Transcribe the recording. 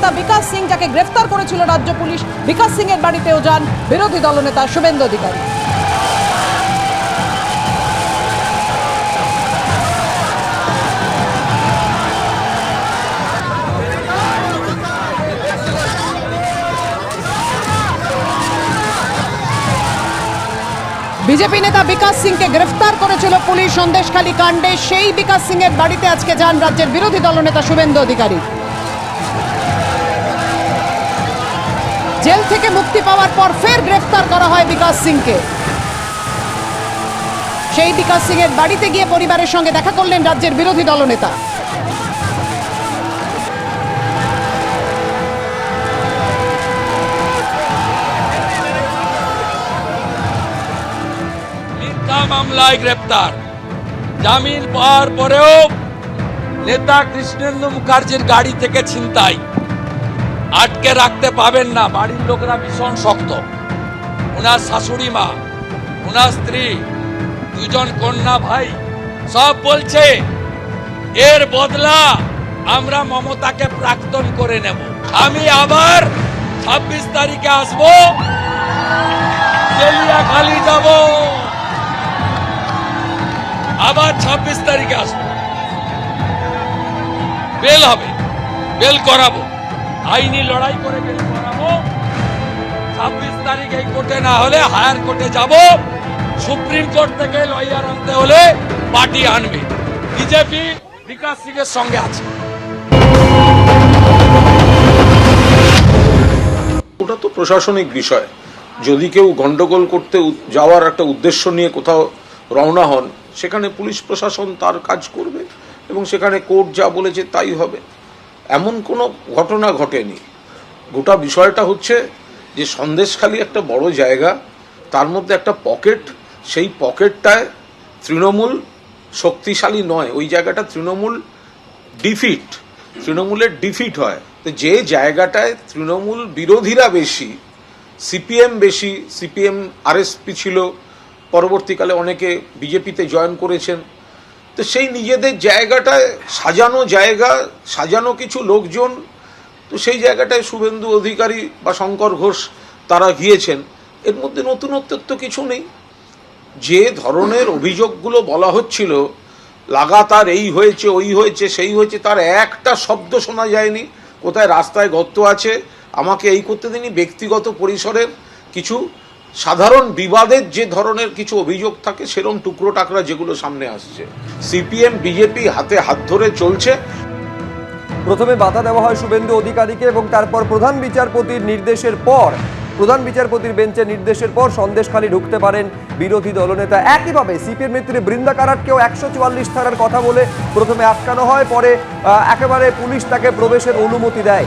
নেতা বিকাশ সিং, যাকে গ্রেফতার করেছিল রাজ্য পুলিশ। বিকাশ সিং এর বাড়িতেও যান বিরোধী দলনেতা শুভেন্দু অধিকারী। বিজেপি নেতা বিকাশ সিংকে গ্রেফতার করেছিল পুলিশ সন্দেশখালী কাণ্ডে। সেই বিকাশ সিং এর বাড়িতে আজকে যান রাজ্যের বিরোধী দলনেতা শুভেন্দু অধিকারী। জেল থেকে মুক্তি পাওয়ার পর ফের গ্রেফতার করা হয় বিকাশ সিংকে। সেই বিকাশ সিং এর বাড়িতে গিয়ে পরিবারের সঙ্গে দেখা করলেন রাজ্যের বিরোধী দলনেতা। মামলায় গ্রেপ্তার, জামিন পাওয়ার পরেও নেতা কৃষ্ণেন্দু মুখার্জির গাড়ি থেকে ছিনতাই। আটকে রাখতে পাবেন না, বাড়ির লোকরা ভীষণ শক্ত। ওনার শাশুড়ি মা, ওনার স্ত্রী, দুজন কন্যা ভাই সব বলছে এর বদলা আমরা মমতাকে প্রাক্তন করে নেব। আমি আবার 26 তারিখে আসবো, তেলিয়াখালী যাব, আবার 26 তারিখে আসবো, বেল হবে, বেল করাবো, আইনি লড়াই করে বেল করাবো। 26 তারিখে এই কোর্টে না হলে হায়ার কোর্টে যাব, সুপ্রিম কোর্ট থেকে লয়ার আনতে হলে পার্টি আনবে। বিজেপি বিকাশ সিং এর সঙ্গে আছে। ওটা তো প্রশাসনিক বিষয়। যদি কেউ গন্ডগোল করতে যাওয়ার একটা উদ্দেশ্য নিয়ে কোথাও রওনা হন, সেখানে পুলিশ প্রশাসন তার কাজ করবে এবং সেখানে কোর্ট যা বলেছে তাই হবে। এমন কোনো ঘটনা ঘটেনি। গোটা বিষয়টা হচ্ছে যে সন্দেশখালী একটা বড় জায়গা, তার মধ্যে একটা পকেট, সেই পকেটটায় তৃণমূল শক্তিশালী নয়। ওই জায়গাটা তৃণমূলের ডিফিট হয়। তো যে জায়গাটায় তৃণমূল বিরোধীরা বেশি, সিপিএম বেশি, সিপিএম আরএসপি ছিল, পরবর্তীকালে অনেকে বিজেপিতে জয়েন করেছেন। তো সেই নিজেদের জায়গাটায় সাজানো কিছু লোকজন, তো সেই জায়গাটায় শুভেন্দু অধিকারী বা শঙ্কর ঘোষ তারা গিয়েছেন। এর মধ্যে নতুনত্ব তো কিছু নেই। যে ধরনের অভিযোগগুলো বলা হচ্ছিল, লাগাতার এই হয়েছে, ওই হয়েছে, সেই হয়েছে, তার একটা শব্দ শোনা যায়নি। কোথায় রাস্তায় গর্ত আছে, আমাকে এই করতে দিনই। ব্যক্তিগত পরিসরের কিছু সাধারণ বিবাদের যে ধরনের কিছু অভিযোগ থাকে, সেরকম টুকরো টাকরা যেগুলো সামনে আসছে, সিপিএম বিজেপি হাতে হাত ধরে চলছে। প্রথমে বাধা দেওয়া হয় শুভেন্দু অধিকারীকে এবং তারপর প্রধান বিচারপতির বেঞ্চের নির্দেশের পর সন্দেশখালী ঢুকতে পারেন বিরোধী দলনেতা। একইভাবে সিপিএম নেত্রী বৃন্দা কারাটকেও 144 ধারার কথা বলে প্রথমে আটকানো হয়, পরে একেবারে পুলিশ তাকে প্রবেশের অনুমতি দেয়।